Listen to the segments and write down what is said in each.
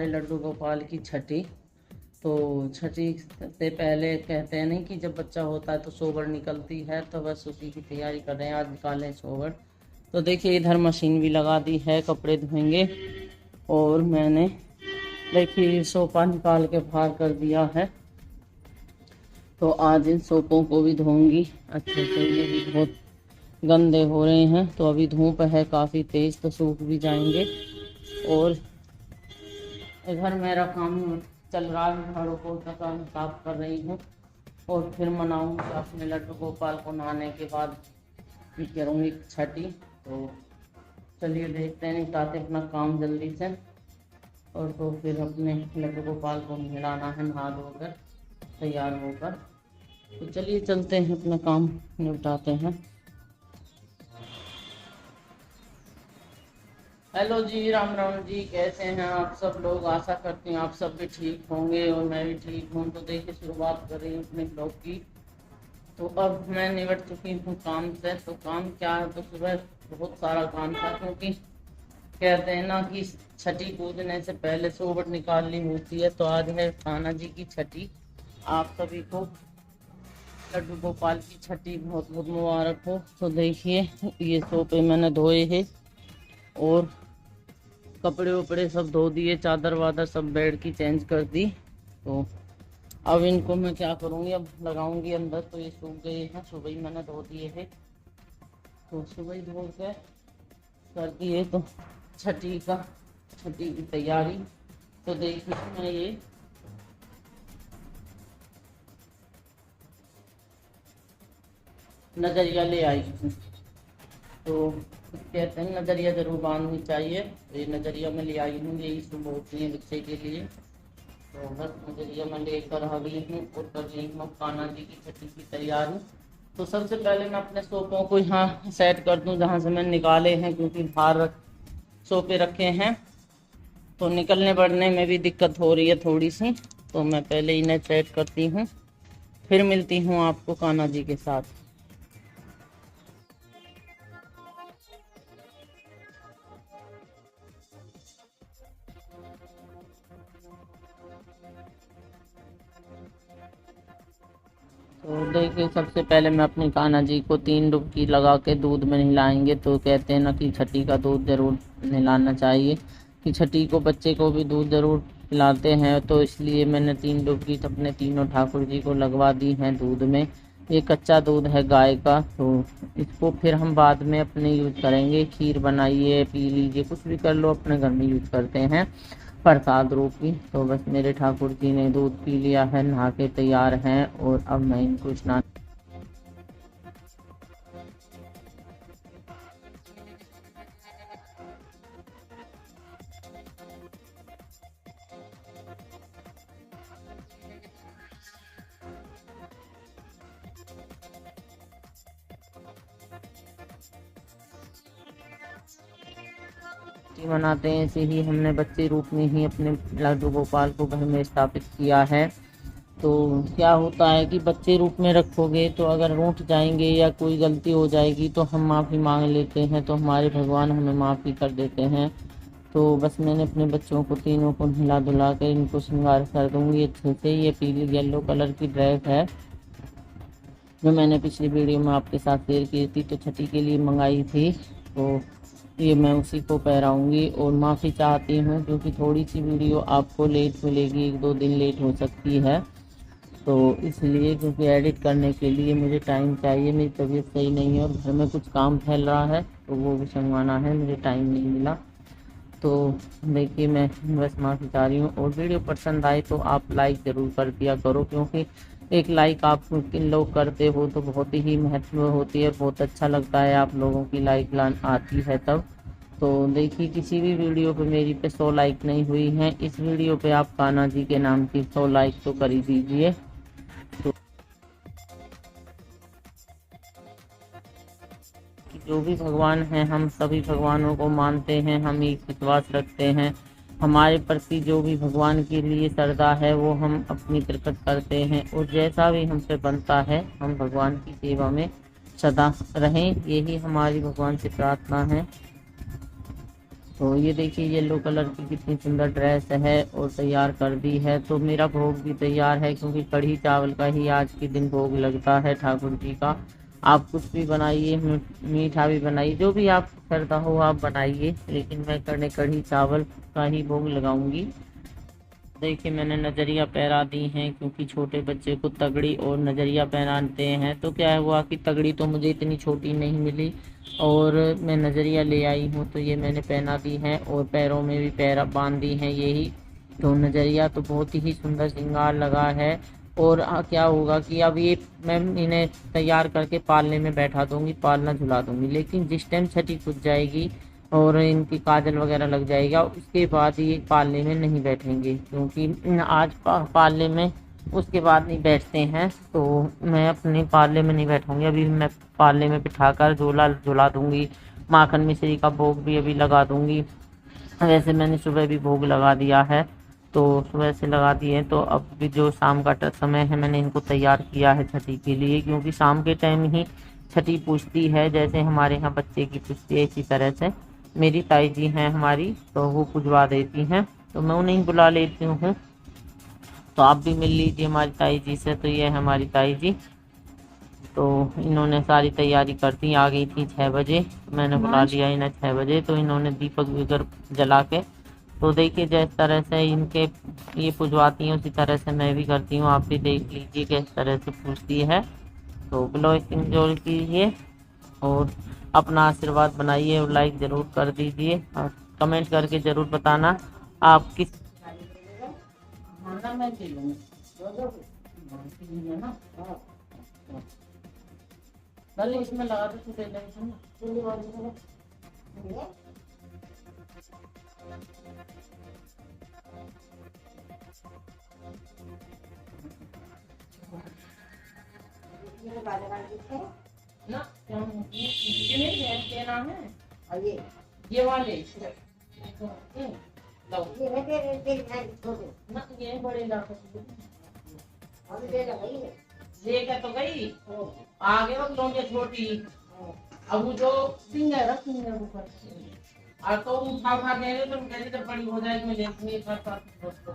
लड्डू गोपाल की छठी। तो छठी से पहले कहते हैं नहीं कि जब बच्चा होता है तो सोबर निकलती है, तो बस उसी की तैयारी कर रहे हैं, आज निकालें सोबर। तो देखिए इधर मशीन भी लगा दी है, कपड़े धोएंगे। और मैंने देखिए सोफा निकाल के बाहर कर दिया है, तो आज इन सोफों को भी धोऊंगी अच्छे से। ये भी बहुत गंदे हो रहे हैं, तो अभी धूप है काफ़ी तेज़, तो सूख भी जाएंगे। और इधर मेरा काम चल रहा है, झाड़ू पोछा का साफ कर रही हूँ। और फिर मनाऊंगी अपने लड्डू गोपाल को नहाने के बाद करूँगी छठी। तो चलिए देखते हैं, निपटाते अपना काम जल्दी से। और तो फिर अपने लड्डू गोपाल को नहलाना है, नहा धोकर तैयार होकर। तो चलिए चलते हैं, अपना काम निपटाते हैं। हेलो जी, राम राम जी, कैसे हैं आप सब लोग? आशा करती हूँ आप सब भी ठीक होंगे और मैं भी ठीक हूँ। तो देखिए शुरुआत कर रही हूँ अपने ब्लॉग की। तो अब मैं निपट चुकी हूँ काम से। तो काम क्या है, तो सुबह बहुत सारा काम था, क्योंकि कहते हैं ना कि छठी पूजने से पहले सोबत निकालनी होती है। तो आज है कान्हा जी की छठी। आप सभी को लड्डू गोपाल की छठी बहुत बहुत मुबारक हो। तो देखिए ये सोफे मैंने धोए हैं और कपड़े वपड़े सब धो दिए, चादर वादर सब बेड की चेंज कर दी। तो अब इनको मैं क्या करूँगी, अब लगाऊंगी अंदर। तो ये सूख गए हैं, सुबह ही मैंने धो दिए हैं। तो सुबह ही धो के कर दिए, तो छठी की तैयारी। तो देखिए मैं ये नजरिया ले आई हूँ। तो कहते हैं नजरिया जरूर बांधनी चाहिए। तो ये नजरिया मैं ले आई हूँ, यही शुभ होती है बच्चे के लिए। तो बस नजरिया मैं लेकर आ गई हूँ और कर रही हूँ कान्हा जी की छठी की तैयारी। तो सबसे पहले मैं अपने सोफों को यहाँ सेट कर दूँ जहाँ से मैंने निकाले हैं, क्योंकि बाहर सोफे रखे हैं तो निकलने बढ़ने में भी दिक्कत हो रही है थोड़ी सी। तो मैं पहले इन्हें सेट करती हूँ, फिर मिलती हूँ आपको कान्हा जी के साथ। तो देखिए सबसे पहले मैं अपनी कान्हा जी को 3 डुबकी लगा के दूध में नहलाएंगे। तो कहते हैं ना कि छठी का दूध जरूर नहलाना चाहिए, कि छठी को बच्चे को भी दूध जरूर पिलाते हैं। तो इसलिए मैंने 3 डुबकी अपने तीनों ठाकुर जी को लगवा दी हैं दूध में। ये कच्चा दूध है गाय का, तो इसको फिर हम बाद में अपने यूज करेंगे। खीर बनाइए, पी लीजिए, कुछ भी कर लो, अपने घर में यूज करते हैं प्रसाद रूपी। तो बस मेरे ठाकुर जी ने दूध पी लिया है, नहा के तैयार हैं। और अब मैं इनको स्नान मनाते हैं, ऐसे ही हमने बच्चे रूप में ही अपने लड्डू गोपाल को घर में स्थापित किया है। तो क्या होता है कि बच्चे रूप में रखोगे तो अगर रूठ जाएंगे या कोई गलती हो जाएगी तो हम माफ़ी मांग लेते हैं, तो हमारे भगवान हमें माफ़ी कर देते हैं। तो बस मैंने अपने बच्चों को तीनों को नहला धुला कर इनको श्रृंगार कर दूंगी अच्छे से। ये पीली येलो कलर की ड्रेस है जो मैंने पिछली वीडियो में आपके साथ शेयर की थी, तो छठी के लिए मंगाई थी। तो ये मैं उसी को पहनाऊंगी। और माफ़ी चाहती हूँ क्योंकि थोड़ी सी वीडियो आपको लेट मिलेगी, 1-2 दिन लेट हो सकती है। तो इसलिए क्योंकि एडिट करने के लिए मुझे टाइम चाहिए, मेरी तबीयत सही नहीं है और घर में कुछ काम फैल रहा है, तो वो भी संगवाना है, मुझे टाइम नहीं मिला। तो देखिए मैं बस माफ़ी चाह रही हूँ। और वीडियो पसंद आए तो आप लाइक ज़रूर कर दिया करो, क्योंकि एक लाइक आप किन लोग करते हो तो बहुत ही महत्व होती है, बहुत अच्छा लगता है आप लोगों की लाइक आती है तब। तो देखिए किसी भी वीडियो पे मेरी पे 100 लाइक नहीं हुई हैं, इस वीडियो पे आप कान्हा जी के नाम की 100 लाइक तो कर ही दीजिए। तो जो भी भगवान हैं, हम सभी भगवानों को मानते हैं, हम एक विश्वास रखते हैं। हमारे प्रति जो भी भगवान के लिए श्रद्धा है वो हम अपनी प्रकट करते हैं, और जैसा भी हमसे बनता है हम भगवान की सेवा में सदा रहें, यही हमारी भगवान से प्रार्थना है। तो ये देखिए येलो कलर की कितनी सुंदर ड्रेस है और तैयार कर दी है। तो मेरा भोग भी तैयार है, क्योंकि कढ़ी चावल का ही आज के दिन भोग लगता है ठाकुर जी का। आप कुछ भी बनाइए, मीठा भी बनाइए, जो भी आप करता हो आप बनाइए, लेकिन मैं कढ़ी चावल का ही भोग लगाऊंगी। देखिए मैंने नज़रिया पहरा दी हैं, क्योंकि छोटे बच्चे को तगड़ी और नज़रिया पहनाते हैं। तो क्या हुआ कि तगड़ी तो मुझे इतनी छोटी नहीं मिली और मैं नज़रिया ले आई हूँ, तो ये मैंने पहना दी है और पैरों में भी पैरा बांध दी हैं यही। तो नज़रिया तो बहुत ही सुंदर श्रृंगार लगा है। और क्या होगा कि अब ये मैं इन्हें तैयार करके पालने में बैठा दूंगी, पालना झुला दूंगी, लेकिन जिस टाइम छठी पूज जाएगी और इनकी काजल वगैरह लग जाएगा, उसके बाद ये पालने में नहीं बैठेंगे, क्योंकि आज पालने में उसके बाद नहीं बैठते हैं। तो मैं अपने पालने में नहीं बैठूंगी, अभी मैं पालने में बिठाकर झूला झुला दूंगी। माखन मिश्री का भोग भी अभी लगा दूंगी। वैसे मैंने सुबह भी भोग लगा दिया है, तो सुबह से लगा दिए। तो अब भी जो शाम का समय है, मैंने इनको तैयार किया है छठी के लिए, क्योंकि शाम के टाइम ही छठी पूजती है। जैसे हमारे यहाँ बच्चे की पूजती है, इसी तरह से मेरी ताई जी हैं हमारी, तो वो पुजवा देती हैं, तो मैं उन्हें बुला लेती हूँ। तो आप भी मिल लीजिए हमारी ताई जी से। तो ये है हमारी ताई जी, तो इन्होंने सारी तैयारी कर दी, आ गई थी 6 बजे, मैंने बुला लिया इन्हें 6 बजे। तो इन्होंने दीपक वगैरह जला के, तो देखिए जिस तरह से इनके ये पुजवाती हैं उसी तरह से मैं भी करती हूँ। आप भी देख लीजिए किस तरह से पूजती है। तो ब्लॉगिंग जोड़ कीजिए और अपना आशीर्वाद बनाइए और लाइक ज़रूर कर दीजिए और कमेंट करके ज़रूर बताना आप किस इसमें लगा दो। ना ये नाम है और ये वाले लो ना, ये बड़े लेकर तो गई आगे वो लोगे छोटी। अब वो जो सिंह है ऊपर और तो उठा उठा दे रहे, तो कहते जब बड़ी हो जाएगी मैं लेती एक बार दोस्तों।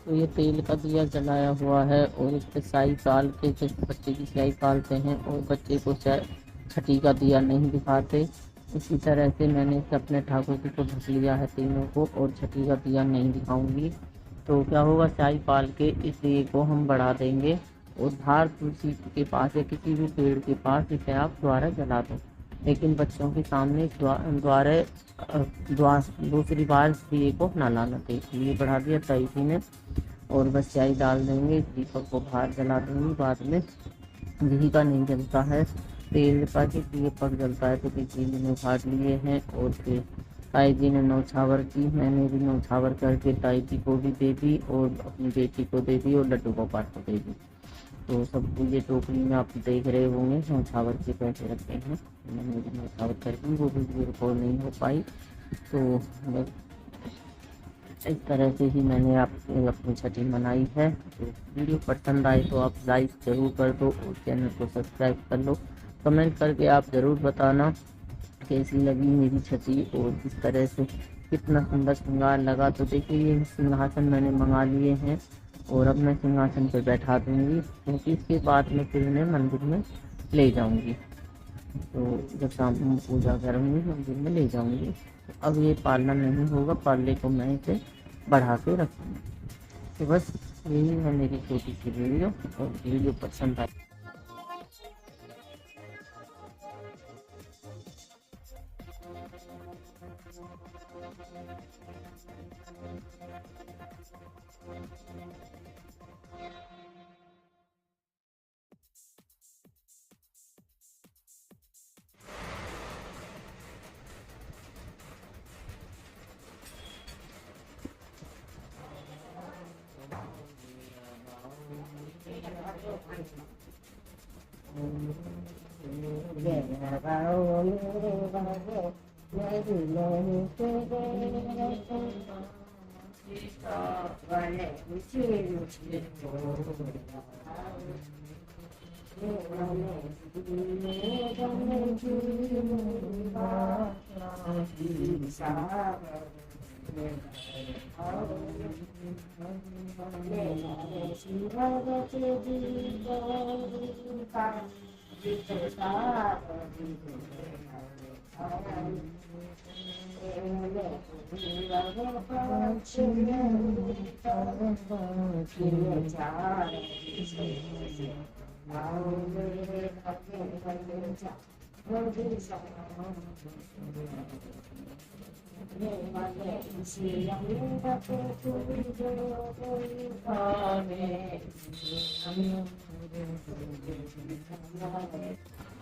तो ये तेल का दिया जलाया हुआ है और इस पे स्याही डाल के जैसे बच्चे की स्याही डालते हैं और बच्चे को छठी का दिया नहीं दिखाते, इसी तरह से मैंने अपने ठाकुर जी को ढक लिया है तीनों को, और छठी का दिया नहीं दिखाऊंगी। तो क्या होगा, स्याही पाल के इस दिए को हम बढ़ा देंगे और बाहर तुलसी के पास या किसी भी पेड़ के पास इसे आप द्वारा जला दो, लेकिन बच्चों के सामने दूसरी बार दिए को ना लाना दे। ये बढ़ा दिया ताई जी ने और बस स्याही डाल देंगे, दीपक को बाहर जला देंगे। बाद में घी का नहीं जलता है, तेल का ही दीपक जलता है। तो किसी ने उखाड़ लिए हैं और फिर ताई जी ने नौछावर की, मैंने भी नौछावर करके ताई जी को भी दे दी और अपनी बेटी को दे दी और लड्डू गोपाल को दे दी। तो सबको ये टोकरी में आप देख रहे होंगे नौछावर के पैसे रखे हैं, मैंने भी नौछावर कर दी, वो भी रिकॉर्ड नहीं हो पाई। तो बस इस तरह से ही मैंने अपनी छठी मनाई है। तो वीडियो पसंद आए तो आप लाइक ज़रूर कर दो और चैनल को सब्सक्राइब कर लो। कमेंट करके आप ज़रूर बताना कैसी लगी मेरी छठी और इस तरह से कितना सुंदर श्रृंगार लगा। तो देखिए ये सिंहासन मैंने मंगा लिए हैं और अब मैं सिंहासन पर बैठा दूंगी, क्योंकि इसके बाद में फिर उन्हें मंदिर में ले जाऊंगी। तो जब शाम को पूजा करूँगी मंदिर में ले जाऊंगी। तो अब ये पार्लर नहीं होगा, पार्लर को मैं इसे बढ़ा के रखूँगी। तो बस यही है मेरी छोटी सी वीडियो, और वीडियो पसंद आए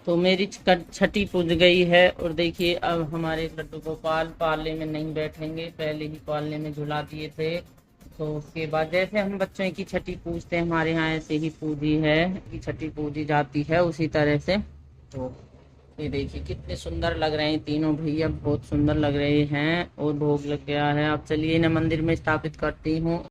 तो मेरी छठी पूज गई है। और देखिए अब हमारे लड्डू गोपाल पाले में नहीं बैठेंगे, पहले ही पालने में झुला दिए थे। तो उसके बाद जैसे हम बच्चों की छठी पूजते हैं, हमारे यहाँ ऐसे ही पूजी है कि छठी पूजी जाती है उसी तरह से। तो ये देखिए कितने सुंदर लग रहे हैं तीनों भैया, बहुत सुंदर लग रहे हैं। और भोग लग गया है। अब चलिए इन्हें मंदिर में स्थापित करती हूँ।